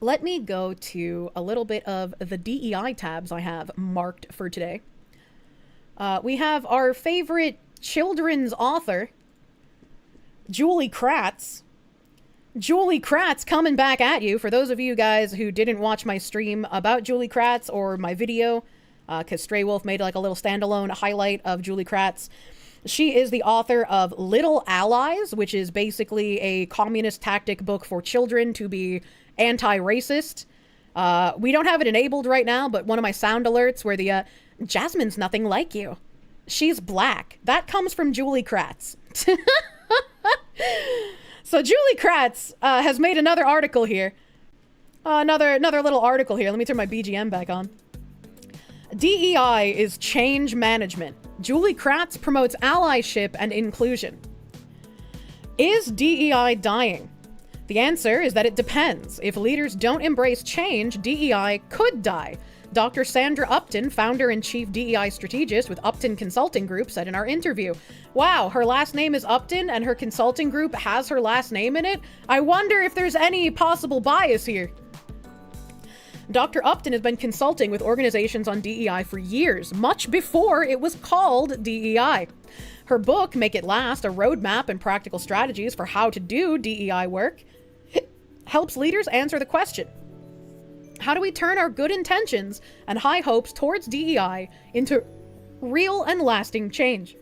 let me go to a little bit of the DEI tabs I have marked for today. We have our favorite children's author, Julie Kratz. Julie Kratz coming back at you. For those of you guys who didn't watch my stream about Julie Kratz or my video, because Stray Wolf made like a little standalone highlight of Julie Kratz. She is the author of Little Allies, which is basically a communist tactic book for children to be anti-racist. We don't have it enabled right now, but one of my sound alerts where the Jasmine's nothing like you. She's black. That comes from Julie Kratz. So Julie Kratz has made another article here. Another little article here. Let me turn my BGM back on. DEI is change management. Julie Kratz promotes allyship and inclusion. Is DEI dying? The answer is that it depends. If leaders don't embrace change, DEI could die. Dr. Sandra Upton, founder and chief DEI strategist with Upton Consulting Group, said in our interview. Wow, her last name is Upton and her consulting group has her last name in it? I wonder if there's any possible bias here. Dr. Upton has been consulting with organizations on DEI for years, much before it was called DEI. Her book, Make It Last, a roadmap and practical strategies for how to do DEI work, helps leaders answer the question, how do we turn our good intentions and high hopes towards DEI into real and lasting change?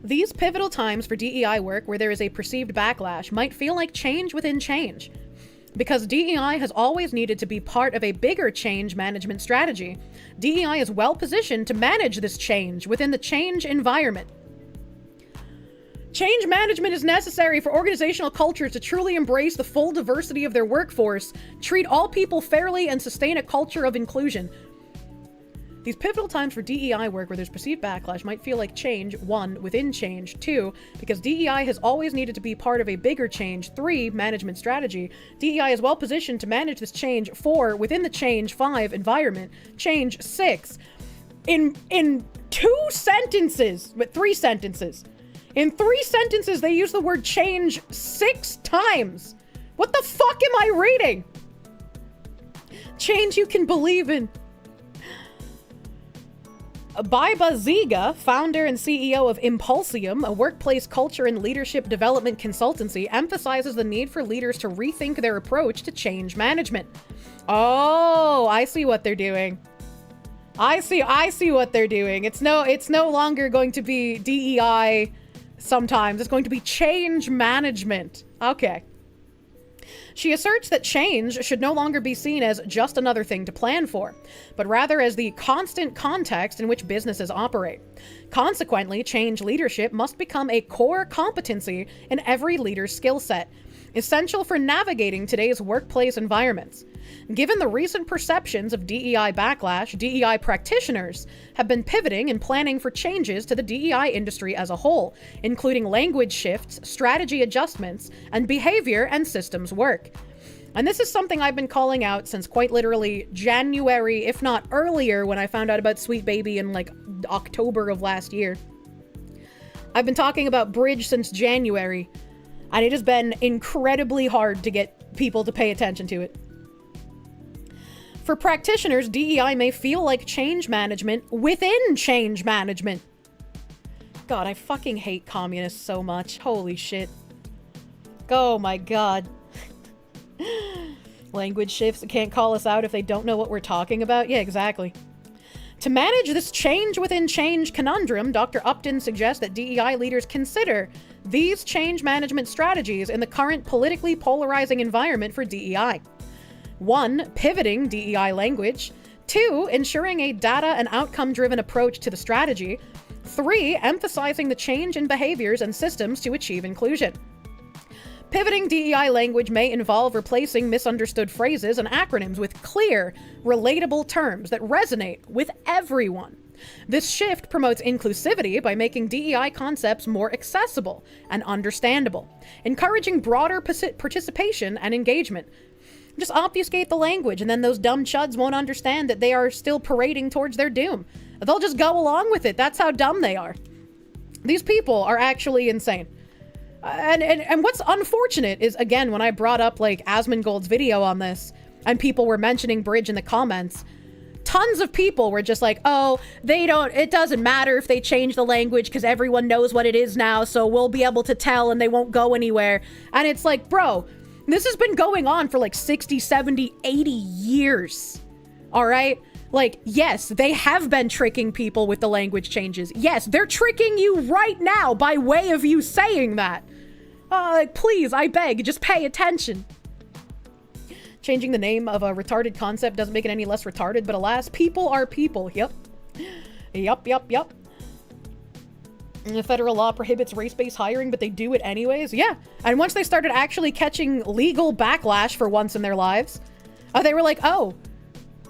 These pivotal times for DEI work where there is a perceived backlash might feel like change within change. Because DEI has always needed to be part of a bigger change management strategy, DEI is well positioned to manage this change within the change environment. Change management is necessary for organizational cultures to truly embrace the full diversity of their workforce, treat all people fairly, and sustain a culture of inclusion. These pivotal times for DEI work where there's perceived backlash might feel like change, 1, within change, 2, because DEI has always needed to be part of a bigger change, 3, management strategy. DEI is well positioned to manage this change, 4, within the change, 5, environment, change, 6. In 2 sentences, but 3 sentences. In 3 sentences, they use the word change 6 times. What the fuck am I reading? Change you can believe in. Baiba Ziga, founder and CEO of Impulsum, a workplace culture and leadership development consultancy, emphasizes the need for leaders to rethink their approach to change management. Oh, I see what they're doing. I see what they're doing. It's no longer going to be DEI sometimes. It's going to be change management. Okay. She asserts that change should no longer be seen as just another thing to plan for, but rather as the constant context in which businesses operate. Consequently, change leadership must become a core competency in every leader's skill set, essential for navigating today's workplace environments. Given the recent perceptions of DEI backlash, DEI practitioners have been pivoting and planning for changes to the DEI industry as a whole, including language shifts, strategy adjustments, and behavior and systems work. And this is something I've been calling out since quite literally January, if not earlier, when I found out about Sweet Baby in like October of last year. I've been talking about B.R.I.D.G.E since January, and it has been incredibly hard to get people to pay attention to it. For practitioners, DEI may feel like change management within change management. God, I fucking hate communists so much. Holy shit. Oh my god. Language shifts can't call us out if they don't know what we're talking about. Yeah, exactly. To manage this change within change conundrum, Dr. Upton suggests that DEI leaders consider these change management strategies in the current politically polarizing environment for DEI. 1, pivoting DEI language. 2, ensuring a data and outcome-driven approach to the strategy. 3, emphasizing the change in behaviors and systems to achieve inclusion. Pivoting DEI language may involve replacing misunderstood phrases and acronyms with clear, relatable terms that resonate with everyone. This shift promotes inclusivity by making DEI concepts more accessible and understandable, encouraging broader participation and engagement. Just obfuscate the language, and then those dumb chuds won't understand that they are still parading towards their doom. They'll just go along with it. That's how dumb they are. These people are actually insane. And what's unfortunate is, again, when I brought up like Asmongold's video on this and people were mentioning B.R.I.G.E in the comments, tons of people were just like, oh, it doesn't matter if they change the language because everyone knows what it is now, so we'll be able to tell and they won't go anywhere. And it's like, bro, this has been going on for like 60, 70, 80 years. All right? Like, yes, they have been tricking people with the language changes. Yes, they're tricking you right now by way of you saying that. Please, I beg, just pay attention. Changing the name of a retarded concept doesn't make it any less retarded, but alas, people are people. Yep. Yup. And the federal law prohibits race-based hiring, but they do it anyways. Yeah. And once they started actually catching legal backlash for once in their lives, they were like, oh,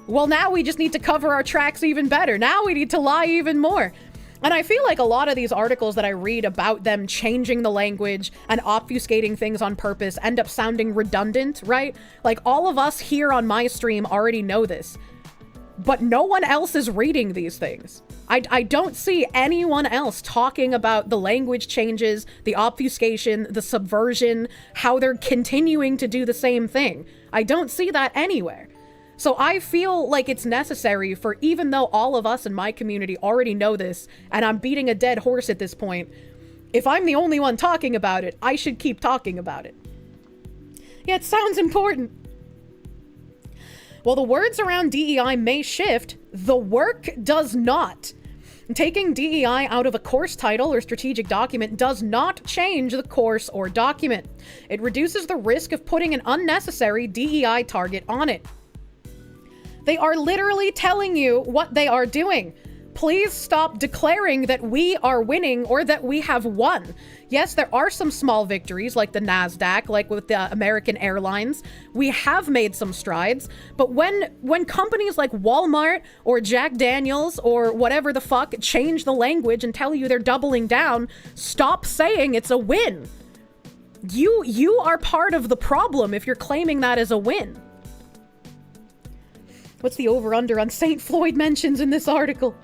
well, now we just need to cover our tracks even better. Now we need to lie even more. And I feel like a lot of these articles that I read about them changing the language and obfuscating things on purpose end up sounding redundant, right? Like, all of us here on my stream already know this, but no one else is reading these things. I don't see anyone else talking about the language changes, the obfuscation, the subversion, how they're continuing to do the same thing. I don't see that anywhere. So I feel like it's necessary for, even though all of us in my community already know this, and I'm beating a dead horse at this point, if I'm the only one talking about it, I should keep talking about it. Yeah, it sounds important. While the words around DEI may shift, the work does not. Taking DEI out of a course title or strategic document does not change the course or document. It reduces the risk of putting an unnecessary DEI target on it. They are literally telling you what they are doing. Please stop declaring that we are winning or that we have won. Yes, there are some small victories like the NASDAQ, like with the American Airlines. We have made some strides, but when companies like Walmart or Jack Daniels or whatever the fuck change the language and tell you they're doubling down, stop saying it's a win. You are part of the problem if you're claiming that as a win. What's the over-under on St. Floyd mentions in this article?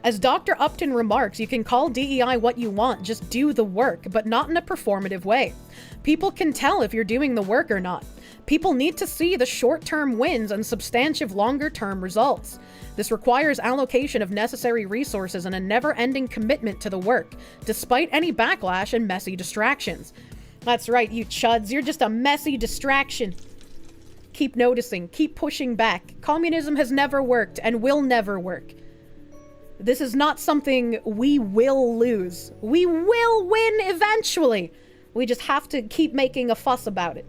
As Dr. Upton remarks, you can call DEI what you want, just do the work, but not in a performative way. People can tell if you're doing the work or not. People need to see the short-term wins and substantive longer-term results. This requires allocation of necessary resources and a never-ending commitment to the work, despite any backlash and messy distractions. That's right, you chuds, you're just a messy distraction. Keep noticing, keep pushing back. Communism has never worked and will never work. This is not something we will lose. We will win eventually. We just have to keep making a fuss about it.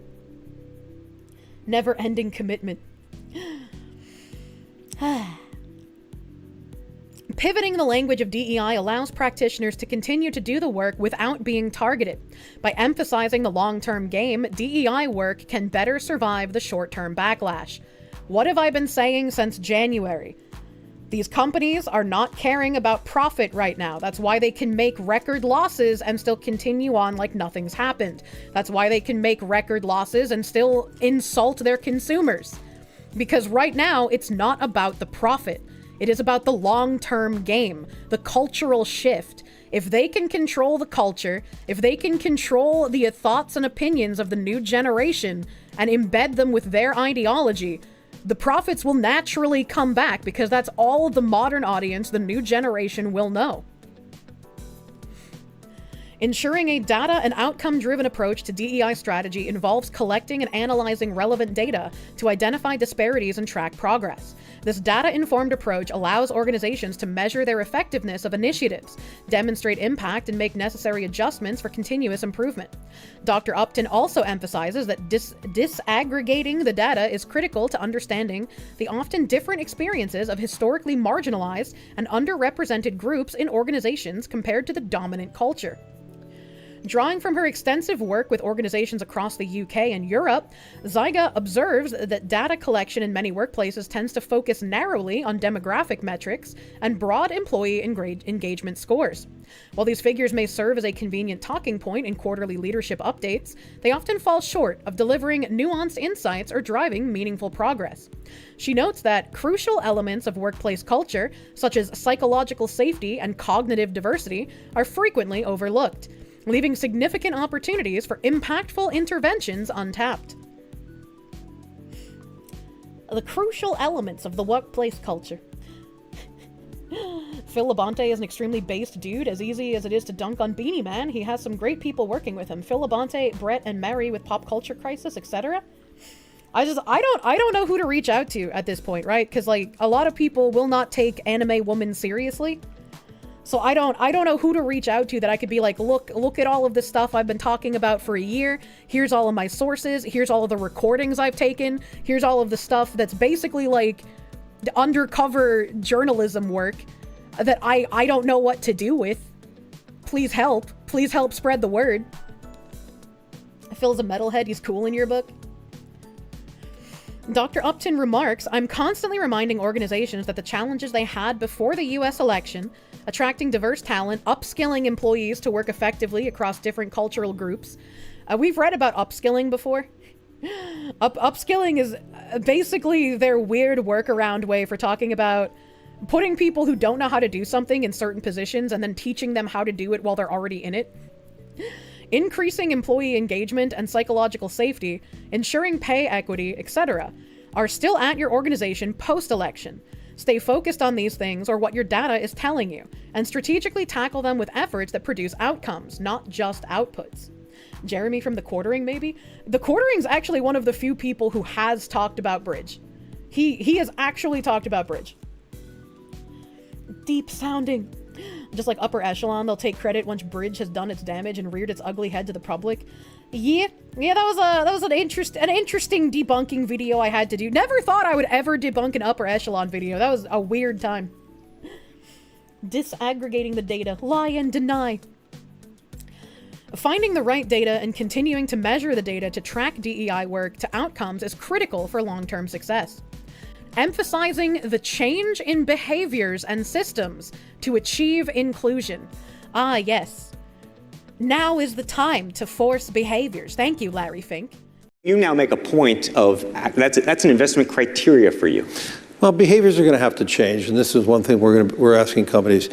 Never-ending commitment. Pivoting the language of DEI allows practitioners to continue to do the work without being targeted. By emphasizing the long-term game, DEI work can better survive the short-term backlash. What have I been saying since January? These companies are not caring about profit right now. That's why they can make record losses and still continue on like nothing's happened. That's why they can make record losses and still insult their consumers. Because right now, it's not about the profit. It is about the long-term game, the cultural shift. If they can control the culture, if they can control the thoughts and opinions of the new generation and embed them with their ideology, the profits will naturally come back because that's all the modern audience, the new generation, will know. Ensuring a data and outcome-driven approach to DEI strategy involves collecting and analyzing relevant data to identify disparities and track progress. This data-informed approach allows organizations to measure their effectiveness of initiatives, demonstrate impact, and make necessary adjustments for continuous improvement. Dr. Upton also emphasizes that disaggregating the data is critical to understanding the often different experiences of historically marginalized and underrepresented groups in organizations compared to the dominant culture. Drawing from her extensive work with organizations across the UK and Europe, Ziga observes that data collection in many workplaces tends to focus narrowly on demographic metrics and broad employee engagement scores. While these figures may serve as a convenient talking point in quarterly leadership updates, they often fall short of delivering nuanced insights or driving meaningful progress. She notes that crucial elements of workplace culture, such as psychological safety and cognitive diversity, are frequently overlooked, leaving significant opportunities for impactful interventions untapped. The crucial elements of the workplace culture. Phil Labonte is an extremely based dude, as easy as it is to dunk on Beanie Man. He has some great people working with him. Phil Labonte, Brett and Mary with Pop Culture Crisis, etc. I don't know who to reach out to at this point, right? Because like a lot of people will not take anime woman seriously. So I don't know who to reach out to that I could be like, look at all of this stuff I've been talking about for a year. Here's all of my sources. Here's all of the recordings I've taken. Here's all of the stuff that's basically like the undercover journalism work that I don't know what to do with. Please help. Please help spread the word. Phil's a metalhead. He's cool in your book. Dr. Upton remarks, I'm constantly reminding organizations that the challenges they had before the US election, attracting diverse talent, upskilling employees to work effectively across different cultural groups. We've read about upskilling before. Upskilling is basically their weird workaround way for talking about putting people who don't know how to do something in certain positions and then teaching them how to do it while they're already in it. Increasing employee engagement and psychological safety, ensuring pay equity, etc., are still at your organization post-election. Stay focused on these things or what your data is telling you, and strategically tackle them with efforts that produce outcomes, not just outputs. Jeremy from The Quartering, maybe? The Quartering's actually one of the few people who has talked about B.R.I.G.E. He has actually talked about B.R.I.G.E. Deep sounding. Just like upper echelon, they'll take credit once B.R.I.G.E. has done its damage and reared its ugly head to the public. Yeah, that was an interesting debunking video I had to do. Never thought I would ever debunk an upper echelon video. That was a weird time. Disaggregating the data, lie and deny. Finding the right data and continuing to measure the data to track DEI work to outcomes is critical for long-term success. Emphasizing the change in behaviors and systems to achieve inclusion. Ah, yes. Now is the time to force behaviors. Thank you, Larry Fink. You now make a point of, that's an investment criteria for you. Well, behaviors are going to have to change, and this is one thing we're asking companies.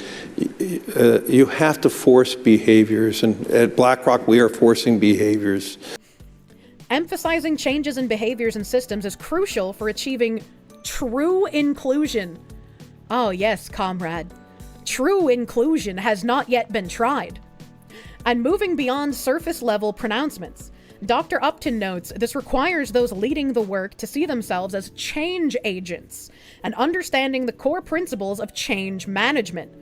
You have to force behaviors, and at BlackRock, we are forcing behaviors. Emphasizing changes in behaviors and systems is crucial for achieving true inclusion. Oh yes, comrade. True inclusion has not yet been tried. And moving beyond surface-level pronouncements, Dr. Upton notes this requires those leading the work to see themselves as change agents and understanding the core principles of change management.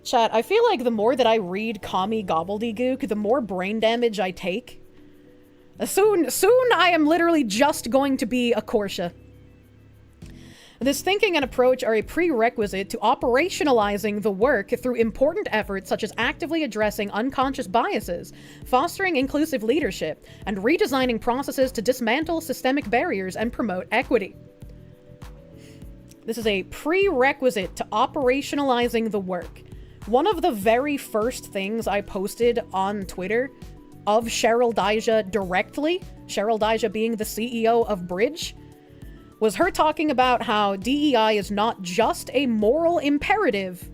Chat, I feel like the more that I read commie gobbledygook, the more brain damage I take. Soon I am literally just going to be a Kirsche. This thinking and approach are a prerequisite to operationalizing the work through important efforts such as actively addressing unconscious biases, fostering inclusive leadership, and redesigning processes to dismantle systemic barriers and promote equity. This is a prerequisite to operationalizing the work. One of the very first things I posted on Twitter of Cheryl Dija directly, Cheryl Dija being the CEO of B.R.I.G.E., was her talking about how DEI is not just a moral imperative.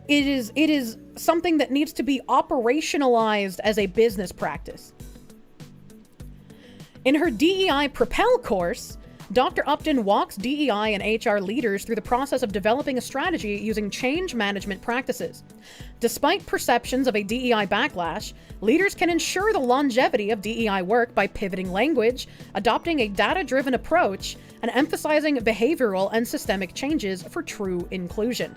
It is something that needs to be operationalized as a business practice. In her DEI Propel course, Dr. Upton walks DEI and HR leaders through the process of developing a strategy using change management practices. Despite perceptions of a DEI backlash, leaders can ensure the longevity of DEI work by pivoting language, adopting a data-driven approach, and emphasizing behavioral and systemic changes for true inclusion.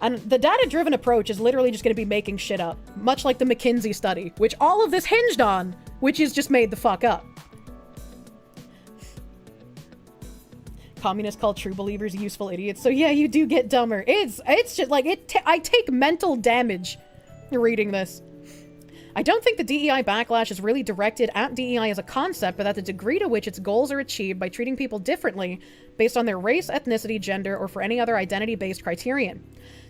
And the data-driven approach is literally just going to be making shit up, much like the McKinsey study, which all of this hinged on, which is just made the fuck up. Communists call true believers useful idiots. So yeah, you do get dumber. It's just like, I take mental damage reading this. I don't think the DEI backlash is really directed at DEI as a concept, but at the degree to which its goals are achieved by treating people differently based on their race, ethnicity, gender, or for any other identity-based criterion.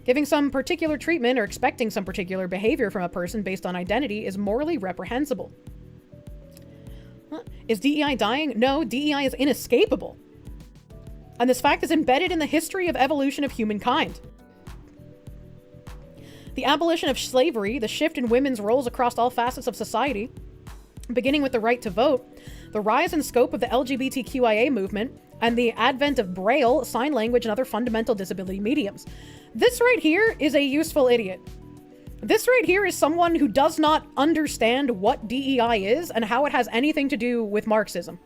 Giving some particular treatment or expecting some particular behavior from a person based on identity is morally reprehensible. Is DEI dying? No, DEI is inescapable. And this fact is embedded in the history of evolution of humankind. The abolition of slavery, the shift in women's roles across all facets of society, beginning with the right to vote, the rise in scope of the LGBTQIA movement, and the advent of Braille, sign language, and other fundamental disability mediums. This right here is a useful idiot. This right here is someone who does not understand what DEI is and how it has anything to do with Marxism.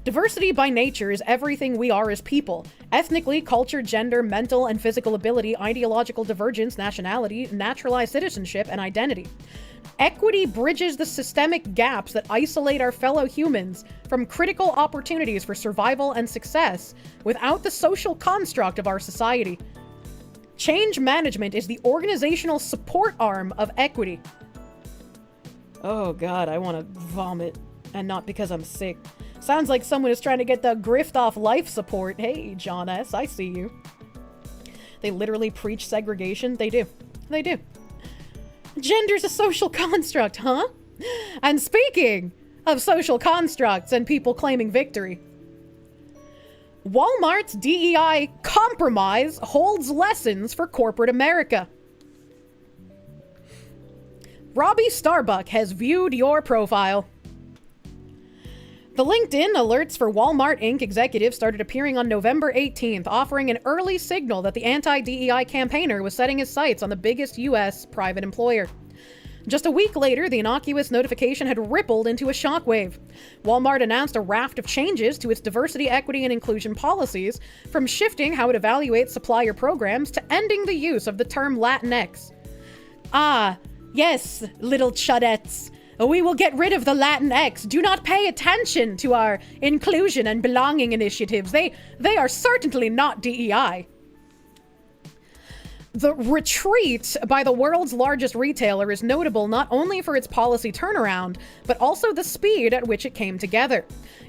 Diversity by nature is everything we are as people. Ethnically, culture, gender, mental and physical ability, ideological divergence, nationality, naturalized citizenship, and identity. Equity bridges the systemic gaps that isolate our fellow humans from critical opportunities for survival and success without the social construct of our society. Change management is the organizational support arm of equity. Oh God, I want to vomit. And not because I'm sick. Sounds like someone is trying to get the grift off life support. Hey, John S., I see you. They literally preach segregation. They do. They do. Gender's a social construct, huh? And speaking of social constructs and people claiming victory, Walmart's DEI compromise holds lessons for corporate America. Robbie Starbuck has viewed your profile. The LinkedIn alerts for Walmart Inc. executives started appearing on November 18th, offering an early signal that the anti-DEI campaigner was setting his sights on the biggest U.S. private employer. Just a week later, the innocuous notification had rippled into a shockwave. Walmart announced a raft of changes to its diversity, equity, and inclusion policies, from shifting how it evaluates supplier programs to ending the use of the term Latinx. Ah, yes, little chudettes. We will get rid of the Latinx. Do not pay attention to our inclusion and belonging initiatives. They are certainly not DEI. The retreat by the world's largest retailer is notable not only for its policy turnaround, but also the speed at which it came together.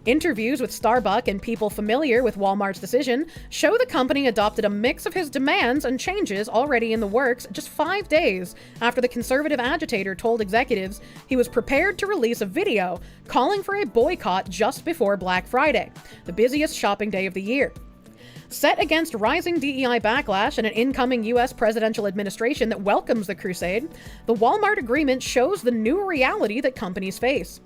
Interviews with Starbuck and people familiar with Walmart's decision show the company adopted a mix of his demands and changes already in the works just 5 days after the conservative agitator told executives he was prepared to release a video calling for a boycott just before Black Friday, the busiest shopping day of the year. Set against rising DEI backlash and an incoming U.S. presidential administration that welcomes the crusade, the Walmart agreement shows the new reality that companies face.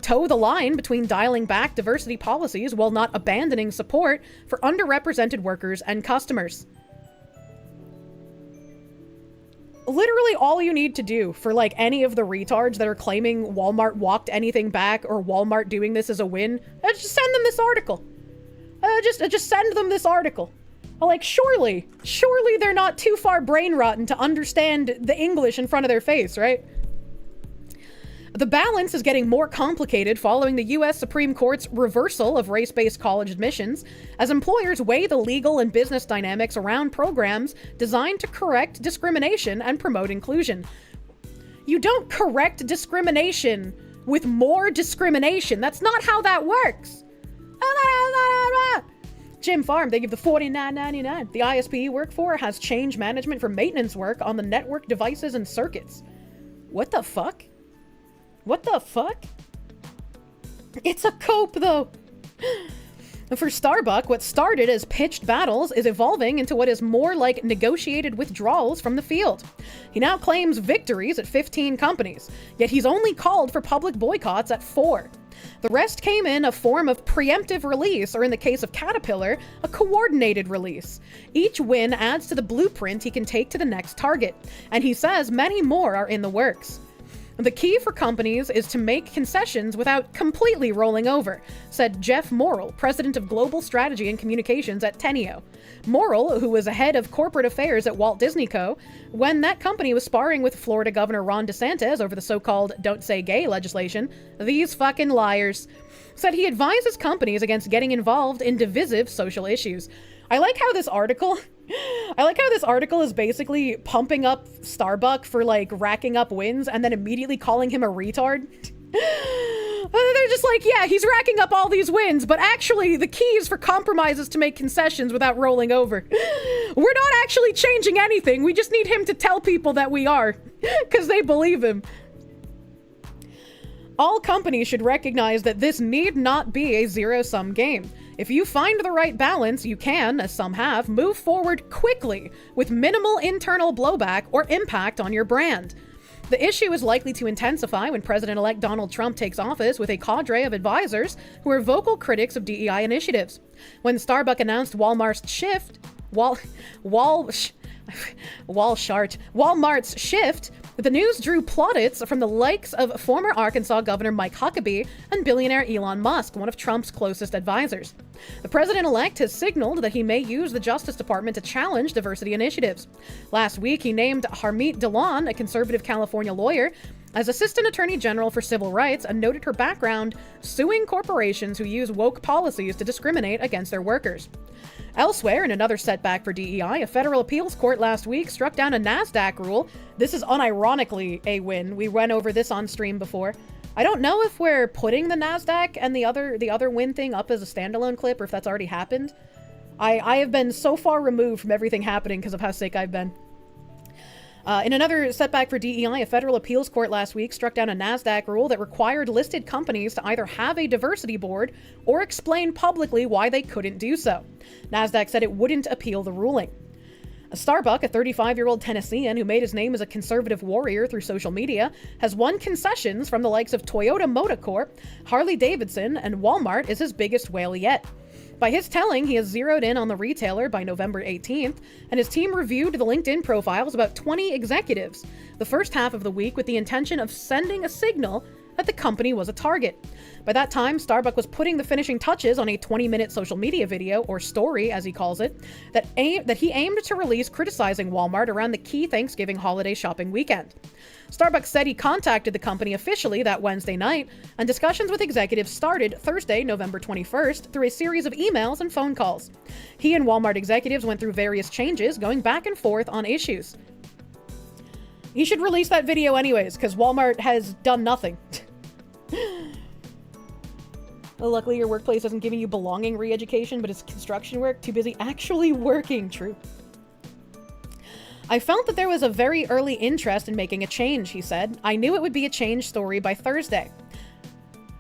Toe the line between dialing back diversity policies while not abandoning support for underrepresented workers and customers. Literally all you need to do for like any of the retards that are claiming Walmart walked anything back or Walmart doing this as a win, just send them this article. Just send them this article. Like, surely they're not too far brain rotten to understand the English in front of their face, right? The balance is getting more complicated following the U.S. Supreme Court's reversal of race-based college admissions, as employers weigh the legal and business dynamics around programs designed to correct discrimination and promote inclusion. You don't correct discrimination with more discrimination. That's not how that works. Jim Farm, they give the $49.99. The ISP you work for has change management for maintenance work on the network devices and circuits. What the fuck? What the fuck? It's a cope, though. For Starbuck, what started as pitched battles is evolving into what is more like negotiated withdrawals from the field. He now claims victories at 15 companies, yet he's only called for public boycotts at 4. The rest came in a form of preemptive release, or in the case of Caterpillar, a coordinated release. Each win adds to the blueprint he can take to the next target, and he says many more are in the works. The key for companies is to make concessions without completely rolling over, said Jeff Morrill, president of Global Strategy and Communications at Teneo. Morrill, who was head of corporate affairs at Walt Disney Co., when that company was sparring with Florida Governor Ron DeSantis over the so-called Don't Say Gay legislation, these fucking liars, said he advises companies against getting involved in divisive social issues. I like how this article is basically pumping up Starbuck for like racking up wins and then immediately calling him a retard. They're just like, yeah, he's racking up all these wins, but actually the keys for compromise is to make concessions without rolling over. We're not actually changing anything. We just need him to tell people that we are, because they believe him. All companies should recognize that this need not be a zero-sum game. If you find the right balance, you can, as some have, move forward quickly with minimal internal blowback or impact on your brand. The issue is likely to intensify when President-elect Donald Trump takes office with a cadre of advisors who are vocal critics of DEI initiatives. When Starbucks announced Walmart's shift, the news drew plaudits from the likes of former Arkansas Governor Mike Huckabee and billionaire Elon Musk, one of Trump's closest advisors. The president-elect has signaled that he may use the Justice Department to challenge diversity initiatives. Last week, he named Harmeet Dillon, a conservative California lawyer, as Assistant Attorney General for Civil Rights and noted her background suing corporations who use woke policies to discriminate against their workers. Elsewhere, in another setback for DEI, a federal appeals court last week struck down a NASDAQ rule. This is unironically a win. We went over this on stream before. I don't know if we're putting the NASDAQ and the other win thing up as a standalone clip or if that's already happened. I have been so far removed from everything happening because of how sick I've been. In another setback for DEI, a federal appeals court last week struck down a NASDAQ rule that required listed companies to either have a diversity board or explain publicly why they couldn't do so. NASDAQ said it wouldn't appeal the ruling. Starbuck, a 35-year-old Tennessean who made his name as a conservative warrior through social media, has won concessions from the likes of Toyota Motor Corp, Harley-Davidson, and Walmart is his biggest whale yet. By his telling, he has zeroed in on the retailer by November 18th, and his team reviewed the LinkedIn profiles of about 20 executives the first half of the week with the intention of sending a signal that the company was a target. By that time, Starbuck was putting the finishing touches on a 20-minute social media video, or story as he calls it, that he aimed to release criticizing Walmart around the key Thanksgiving holiday shopping weekend. Starbucks said he contacted the company officially that Wednesday night, and discussions with executives started Thursday, November 21st, through a series of emails and phone calls. He and Walmart executives went through various changes, going back and forth on issues. He should release that video anyways, because Walmart has done nothing. Well, luckily your workplace isn't giving you belonging re-education, but it's construction work. Too busy actually working. True. I felt that there was a very early interest in making a change, he said. I knew it would be a change story by Thursday.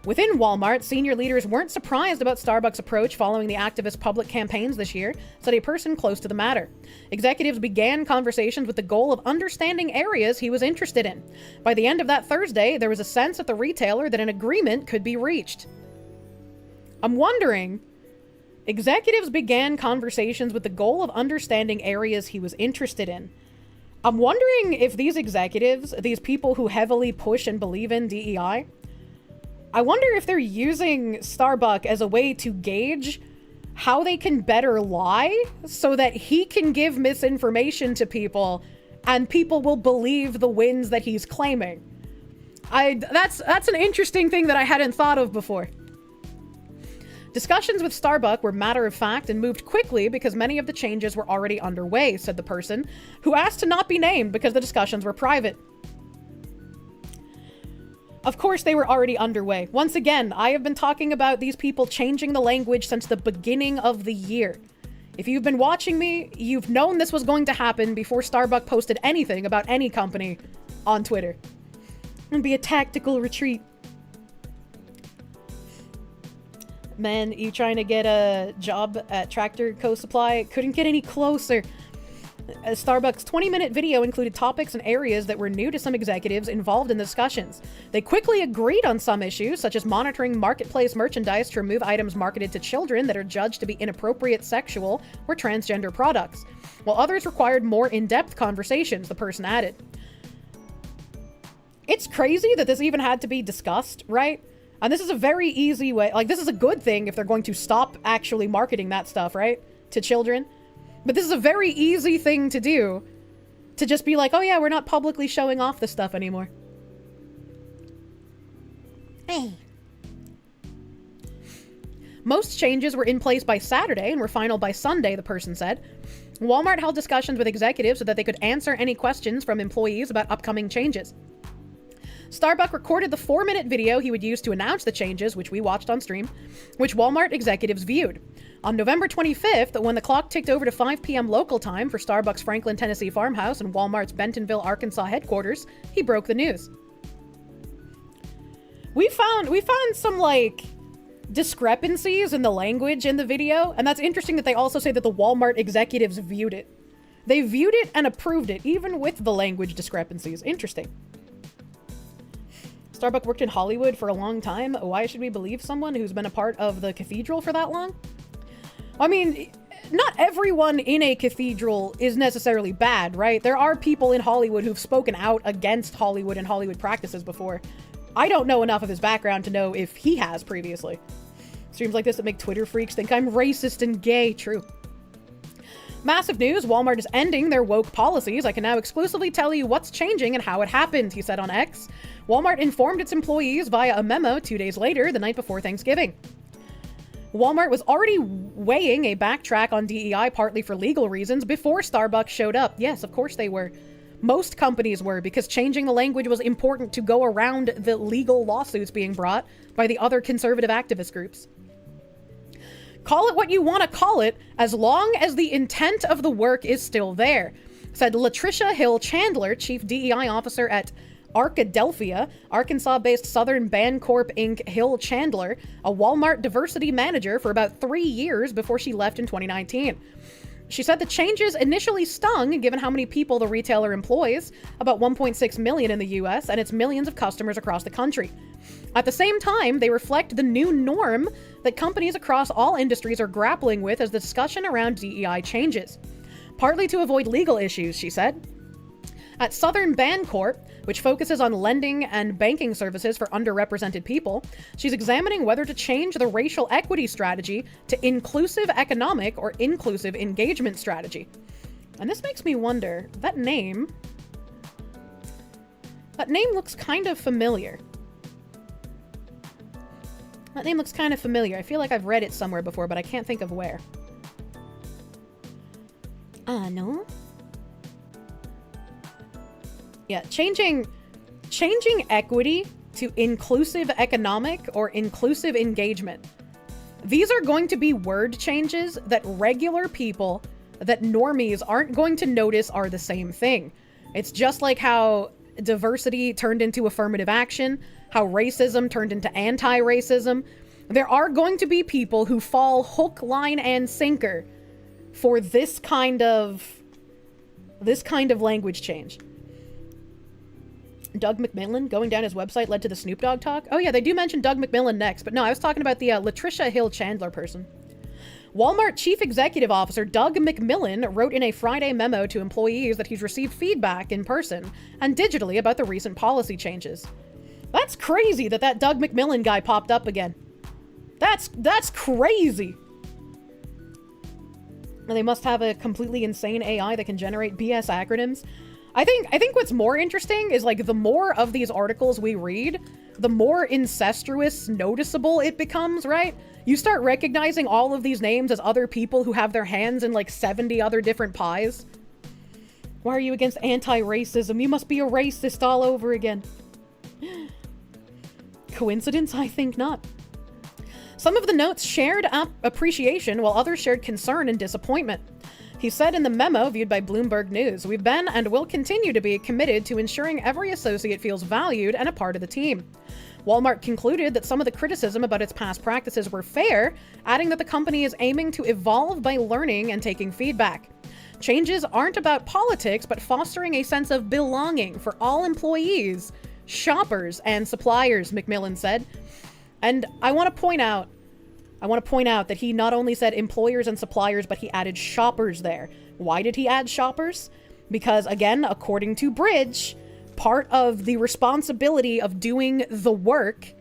Within Walmart, senior leaders weren't surprised about Starbucks' approach following the activist public campaigns this year, said a person close to the matter. Executives began conversations with the goal of understanding areas he was interested in. By the end of that Thursday, there was a sense at the retailer that an agreement could be reached. I'm wondering, executives began conversations with the goal of understanding areas he was interested in. I'm wondering if these executives, these people who heavily push and believe in DEI, I wonder if they're using Starbuck as a way to gauge how they can better lie so that he can give misinformation to people and people will believe the wins that he's claiming. That's an interesting thing that I hadn't thought of before. Discussions with Starbucks were matter-of-fact and moved quickly because many of the changes were already underway, said the person, who asked to not be named because the discussions were private. Of course they were already underway. Once again, I have been talking about these people changing the language since the beginning of the year. If you've been watching me, you've known this was going to happen before Starbucks posted anything about any company on Twitter. It'd be a tactical retreat. Man, you trying to get a job at Tractor Co. Supply? Couldn't get any closer. Starbucks' 20-minute video included topics and areas that were new to some executives involved in the discussions. They quickly agreed on some issues, such as monitoring marketplace merchandise to remove items marketed to children that are judged to be inappropriate sexual or transgender products, while others required more in-depth conversations, the person added. It's crazy that this even had to be discussed, right? And this is a very easy way, like, this is a good thing if they're going to stop actually marketing that stuff, right? To children. But this is a very easy thing to do. To just be like, oh yeah, we're not publicly showing off this stuff anymore. Hey. Most changes were in place by Saturday and were final by Sunday, the person said. Walmart held discussions with executives so that they could answer any questions from employees about upcoming changes. Starbucks recorded the 4-minute video he would use to announce the changes, which we watched on stream, which Walmart executives viewed. On November 25th, when the clock ticked over to 5 p.m. local time for Starbucks' Franklin, Tennessee farmhouse and Walmart's Bentonville, Arkansas headquarters, he broke the news. We found some, like, discrepancies in the language in the video, and that's interesting that they also say that the Walmart executives viewed it. They viewed it and approved it, even with the language discrepancies. Interesting. Starbucks worked in Hollywood for a long time. Why should we believe someone who's been a part of the cathedral for that long? I mean, not everyone in a cathedral is necessarily bad, right? There are people in Hollywood who've spoken out against Hollywood and Hollywood practices before. I don't know enough of his background to know if he has previously. Streams like this that make Twitter freaks think I'm racist and gay. True. Massive news. Walmart is ending their woke policies. I can now exclusively tell you what's changing and how it happened, he said on X. Walmart informed its employees via a memo 2 days later, the night before Thanksgiving. Walmart was already weighing a backtrack on DEI partly for legal reasons before Starbucks showed up. Yes, of course they were. Most companies were, because changing the language was important to go around the legal lawsuits being brought by the other conservative activist groups. Call it what you want to call it, as long as the intent of the work is still there, said Latricia Hill Chandler, Chief DEI Officer at Arkadelphia, Arkansas-based Southern Bancorp Inc. Hill Chandler, a Walmart diversity manager for about 3 years before she left in 2019. She said the changes initially stung, given how many people the retailer employs, about 1.6 million in the US, and its millions of customers across the country. At the same time, they reflect the new norm that companies across all industries are grappling with as the discussion around DEI changes. Partly to avoid legal issues, she said. At Southern Bancorp, which focuses on lending and banking services for underrepresented people, she's examining whether to change the racial equity strategy to inclusive economic or inclusive engagement strategy. And this makes me wonder, that name looks kind of familiar. That name looks kind of familiar. I feel like I've read it somewhere before, but I can't think of where. No? Yeah, changing equity to inclusive economic or inclusive engagement. These are going to be word changes that regular people, that normies aren't going to notice are the same thing. It's just like how diversity turned into affirmative action, how racism turned into anti-racism. There are going to be people who fall hook, line, and sinker for this kind of language change. Doug McMillan going down his website led to the Snoop Dogg talk. Oh yeah, they do mention Doug McMillan next, but no, I was talking about the Latricia Hill Chandler person. Walmart Chief Executive Officer Doug McMillan wrote in a Friday memo to employees that he's received feedback in person and digitally about the recent policy changes. That's crazy that Doug McMillan guy popped up again. That's crazy. They must have a completely insane AI that can generate BS acronyms. I think what's more interesting is, like, the more of these articles we read, the more incestuous noticeable it becomes, right? You start recognizing all of these names as other people who have their hands in like 70 other different pies. Why are you against anti-racism? You must be a racist all over again. Coincidence? I think not. Some of the notes shared appreciation while others shared concern and disappointment. He said in the memo viewed by Bloomberg News, "We've been and will continue to be committed to ensuring every associate feels valued and a part of the team." Walmart concluded that some of the criticism about its past practices were fair, adding that the company is aiming to evolve by learning and taking feedback. Changes aren't about politics, but fostering a sense of belonging for all employees, shoppers, and suppliers, McMillan said. And I want to point out that he not only said employers and suppliers, but he added shoppers there. Why did he add shoppers? Because, again, according to B.R.I.D.G.E, part of the responsibility of doing the work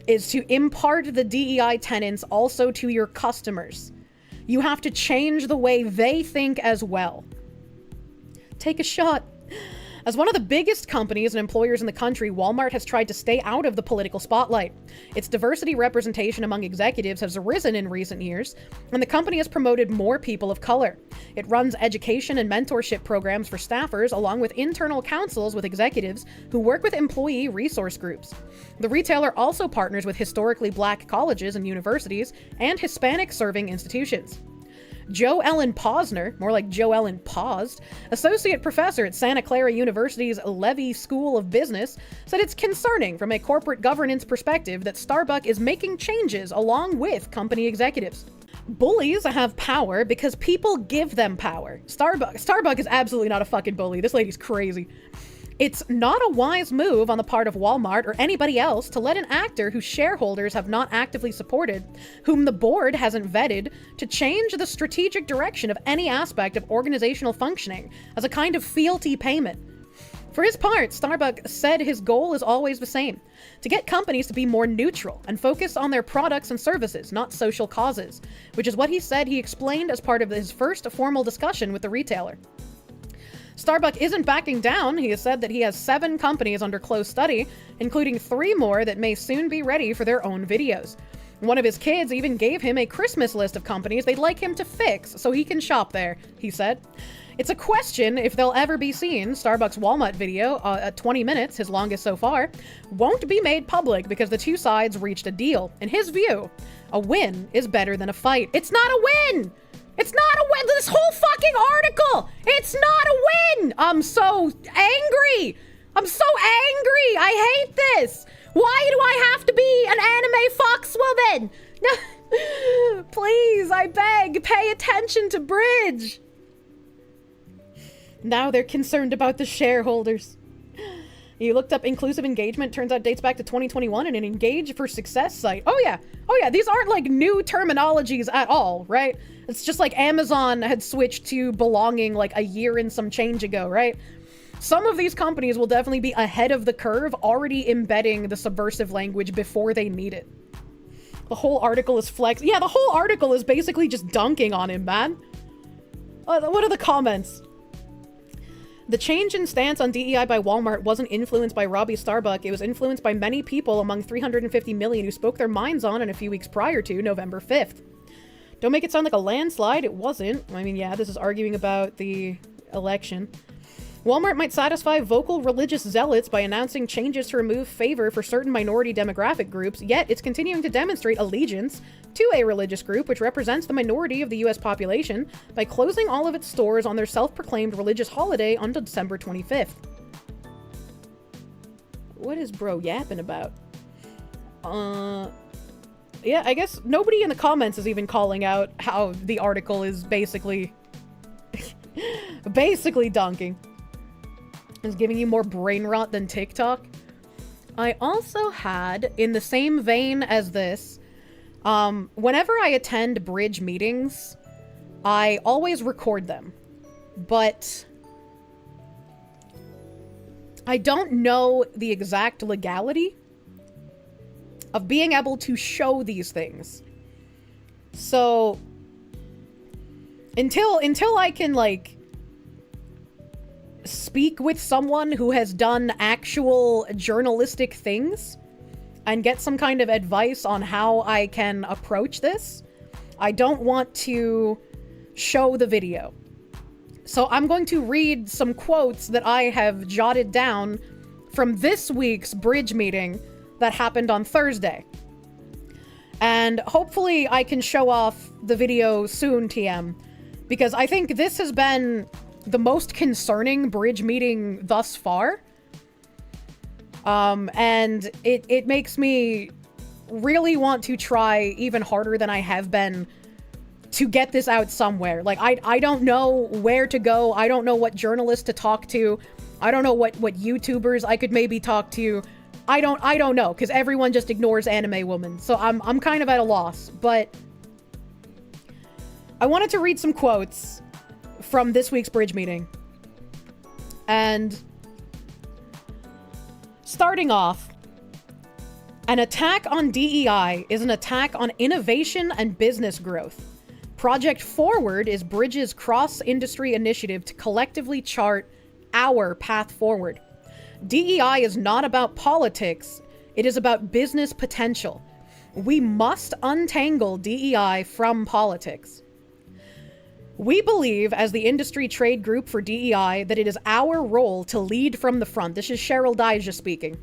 is to impart the DEI tenets also to your customers. You have to change the way they think as well. Take a shot. As one of the biggest companies and employers in the country, Walmart has tried to stay out of the political spotlight. Its diversity representation among executives has risen in recent years, and the company has promoted more people of color. It runs education and mentorship programs for staffers, along with internal councils with executives who work with employee resource groups. The retailer also partners with historically black colleges and universities and Hispanic-serving institutions. Joe Ellen Posner, more like Joe Ellen Paused, associate professor at Santa Clara University's Levy School of Business, said it's concerning from a corporate governance perspective that Starbucks is making changes along with company executives. Bullies have power because people give them power. Starbucks is absolutely not a fucking bully. This lady's crazy. It's not a wise move on the part of Walmart or anybody else to let an actor whose shareholders have not actively supported, whom the board hasn't vetted, to change the strategic direction of any aspect of organizational functioning as a kind of fealty payment. For his part, Starbucks said his goal is always the same: to get companies to be more neutral and focus on their products and services, not social causes, which is what he said he explained as part of his first formal discussion with the retailer. Starbucks isn't backing down. He has said that he has 7 companies under close study, including 3 more that may soon be ready for their own videos. One of his kids even gave him a Christmas list of companies they'd like him to fix so he can shop there, he said. It's a question if they'll ever be seen. Starbucks Walmart video, at 20 minutes, his longest so far, won't be made public because the two sides reached a deal. In his view, a win is better than a fight. It's not a win! It's not a win! This whole fucking article! It's not a win! I'm so angry! I'm so angry! I hate this! Why do I have to be an anime foxwoman? Please, I beg, pay attention to Bridge! Now they're concerned about the shareholders. You looked up inclusive engagement, turns out dates back to 2021 and an Engage for Success site. Oh yeah, these aren't like new terminologies at all, right? It's just like Amazon had switched to belonging like a year and some change ago, right? Some of these companies will definitely be ahead of the curve, already embedding the subversive language before they need it. The whole article is flex. Yeah, the whole article is basically just dunking on him, man. What are the comments? The change in stance on DEI by Walmart wasn't influenced by Robbie Starbuck. It was influenced by many people among 350 million who spoke their minds on it a few weeks prior to November 5th. Don't make it sound like a landslide. It wasn't. I mean, yeah, this is arguing about the election. Walmart might satisfy vocal religious zealots by announcing changes to remove favor for certain minority demographic groups, yet it's continuing to demonstrate allegiance to a religious group which represents the minority of the US population by closing all of its stores on their self-proclaimed religious holiday on December 25th. What is bro yapping about? Yeah, I guess nobody in the comments is even calling out how the article is basically dunking. Is giving you more brain rot than TikTok. I also had, in the same vein as this, whenever I attend bridge meetings, I always record them. But I don't know the exact legality of being able to show these things. So until I can, like, speak with someone who has done actual journalistic things and get some kind of advice on how I can approach this, I don't want to show the video. So I'm going to read some quotes that I have jotted down from this week's bridge meeting that happened on Thursday. And hopefully I can show off the video soon, TM, because I think this has been the most concerning bridge meeting thus far. And it makes me really want to try even harder than I have been to get this out somewhere. Like, I don't know where to go. I don't know what journalists to talk to. I don't know what YouTubers I could maybe talk to. I don't know, because everyone just ignores Anime Woman. So I'm kind of at a loss. But I wanted to read some quotes from this week's bridge meeting. And Starting off, an attack on DEI is an attack on innovation and business growth. Project Forward is B.R.I.G.E's cross-industry initiative to collectively chart our path forward. DEI is not about politics, it is about business potential. We must untangle DEI from politics. We believe, as the industry trade group for DEI, that it is our role to lead from the front. This is B.R.I.D.G.E speaking.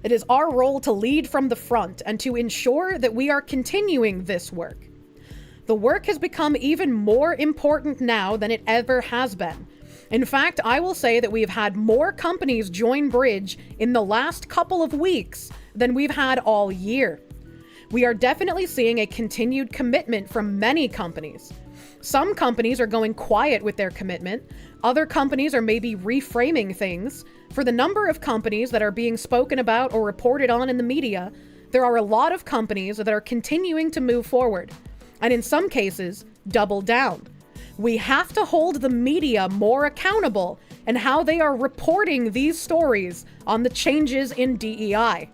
It is our role to lead from the front and to ensure that we are continuing this work. The work has become even more important now than it ever has been. In fact, I will say that we've had more companies join B.R.I.G.E in the last couple of weeks than we've had all year. We are definitely seeing a continued commitment from many companies. Some companies are going quiet with their commitment. Other companies are maybe reframing things. For the number of companies that are being spoken about or reported on in the media, there are a lot of companies that are continuing to move forward, and in some cases, double down. We have to hold the media more accountable in how they are reporting these stories on the changes in DEI.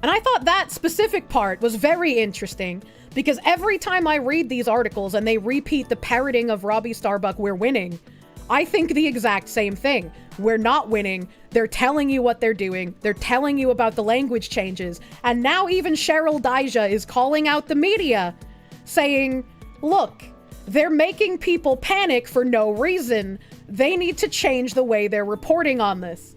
And I thought that specific part was very interesting, because every time I read these articles and they repeat the parroting of Robbie Starbuck, "We're winning," I think the exact same thing. We're not winning. They're telling you what they're doing. They're telling you about the language changes. And now even B.R.I.D.G.E is calling out the media, saying, look, they're making people panic for no reason. They need to change the way they're reporting on this.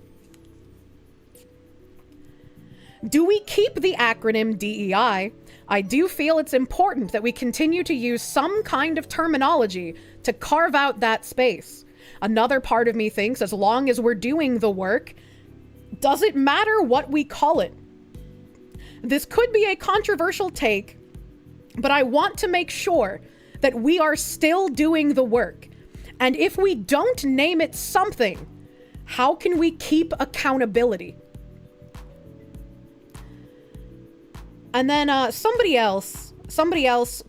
Do we keep the acronym DEI? I do feel it's important that we continue to use some kind of terminology to carve out that space. Another part of me thinks as long as we're doing the work, does it matter what we call it? This could be a controversial take, but I want to make sure that we are still doing the work. And if we don't name it something, how can we keep accountability? And then somebody else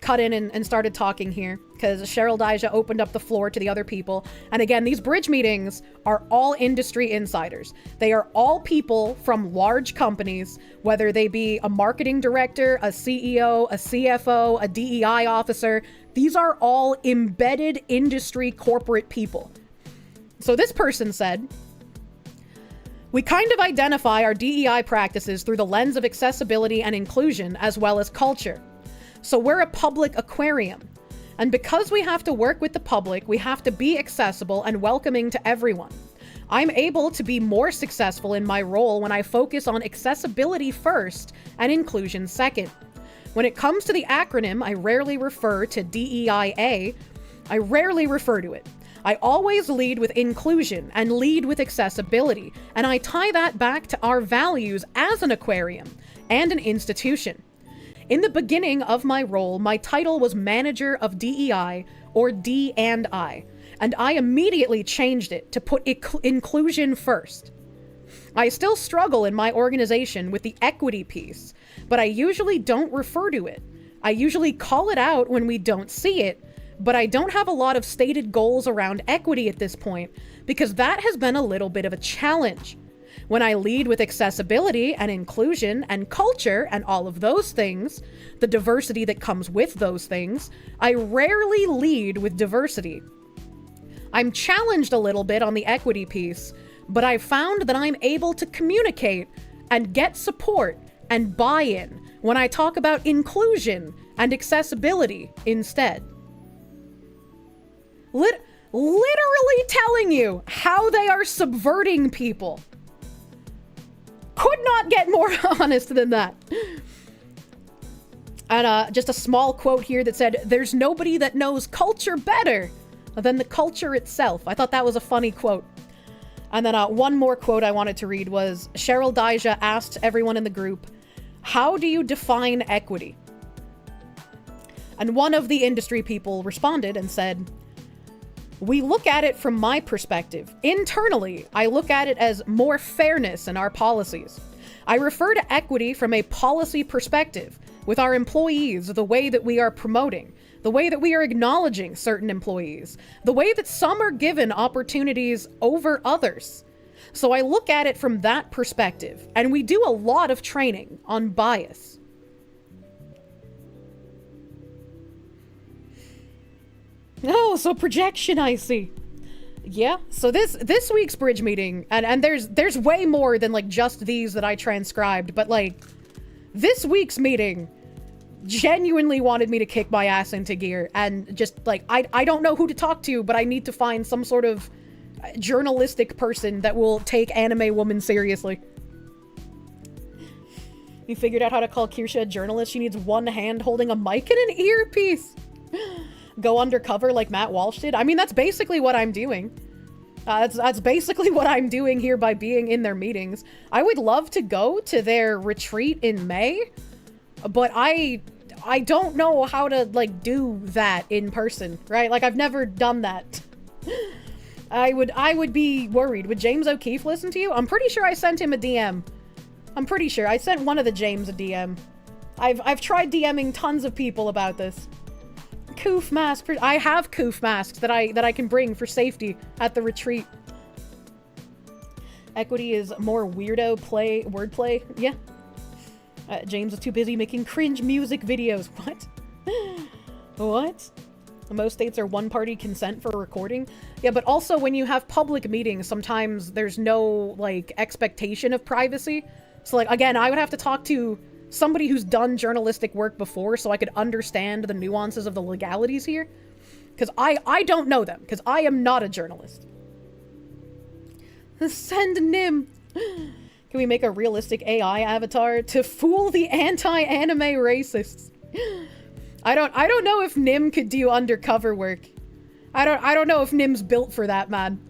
cut in and started talking here, because B.R.I.D.G.E opened up the floor to the other people. And again, these B.R.I.G.E meetings are all industry insiders. They are all people from large companies, whether they be a marketing director, a CEO, a CFO, a DEI officer. These are all embedded industry corporate people. So this person said, "We kind of identify our DEI practices through the lens of accessibility and inclusion, as well as culture. So we're a public aquarium. And because we have to work with the public, we have to be accessible and welcoming to everyone. I'm able to be more successful in my role when I focus on accessibility first and inclusion second. When it comes to the acronym, I rarely refer to DEIA. I rarely refer to it. I always lead with inclusion and lead with accessibility, and I tie that back to our values as an aquarium and an institution. In the beginning of my role, my title was Manager of DEI, or D&I, and I immediately changed it to put inclusion first. I still struggle in my organization with the equity piece, but I usually don't refer to it. I usually call it out when we don't see it, but I don't have a lot of stated goals around equity at this point, because that has been a little bit of a challenge. When I lead with accessibility and inclusion and culture and all of those things, the diversity that comes with those things, I rarely lead with diversity. I'm challenged a little bit on the equity piece, but I've found that I'm able to communicate and get support and buy-in when I talk about inclusion and accessibility instead. Literally telling you how they are subverting people. Could not get more honest than that. And just a small quote here that said, "There's nobody that knows culture better than the culture itself." I thought that was a funny quote. And then one more quote I wanted to read was, B.R.I.D.G.E asked everyone in the group, "How do you define equity?" And one of the industry people responded and said, "We look at it from my perspective. Internally, I look at it as more fairness in our policies. I refer to equity from a policy perspective, with our employees, the way that we are promoting, the way that we are acknowledging certain employees, the way that some are given opportunities over others. So I look at it from that perspective, and we do a lot of training on bias. Oh, so projection, I see. Yeah, so this week's bridge meeting, and there's way more than like just these that I transcribed, but like this week's meeting genuinely wanted me to kick my ass into gear, and just like I don't know who to talk to, but I need to find some sort of journalistic person that will take anime woman seriously. You figured out how to call Kirsche a journalist? She needs one hand holding a mic and an earpiece. Go undercover like Matt Walsh did? I mean, that's basically what I'm doing. That's basically what I'm doing here by being in their meetings. I would love to go to their retreat in May, but I don't know how to, like, do that in person, right? Like, I've never done that. I would be worried. Would James O'Keefe listen to you? I'm pretty sure I sent him a DM. I'm pretty sure. I sent one of the James a DM. I've tried DMing tons of people about this. Coof mask. I have coof masks that I can bring for safety at the retreat. Equity is more weirdo wordplay. Yeah. James is too busy making cringe music videos. What? What? Most states are one-party consent for recording. Yeah, but also when you have public meetings, sometimes there's no, like, expectation of privacy. So, like, again, I would have to talk to somebody who's done journalistic work before so I could understand the nuances of the legalities here. Because I don't know them, because I am not a journalist. Send Nim. Can we make a realistic AI avatar to fool the anti-anime racists? I don't know if Nim could do undercover work. I don't know if Nim's built for that, man.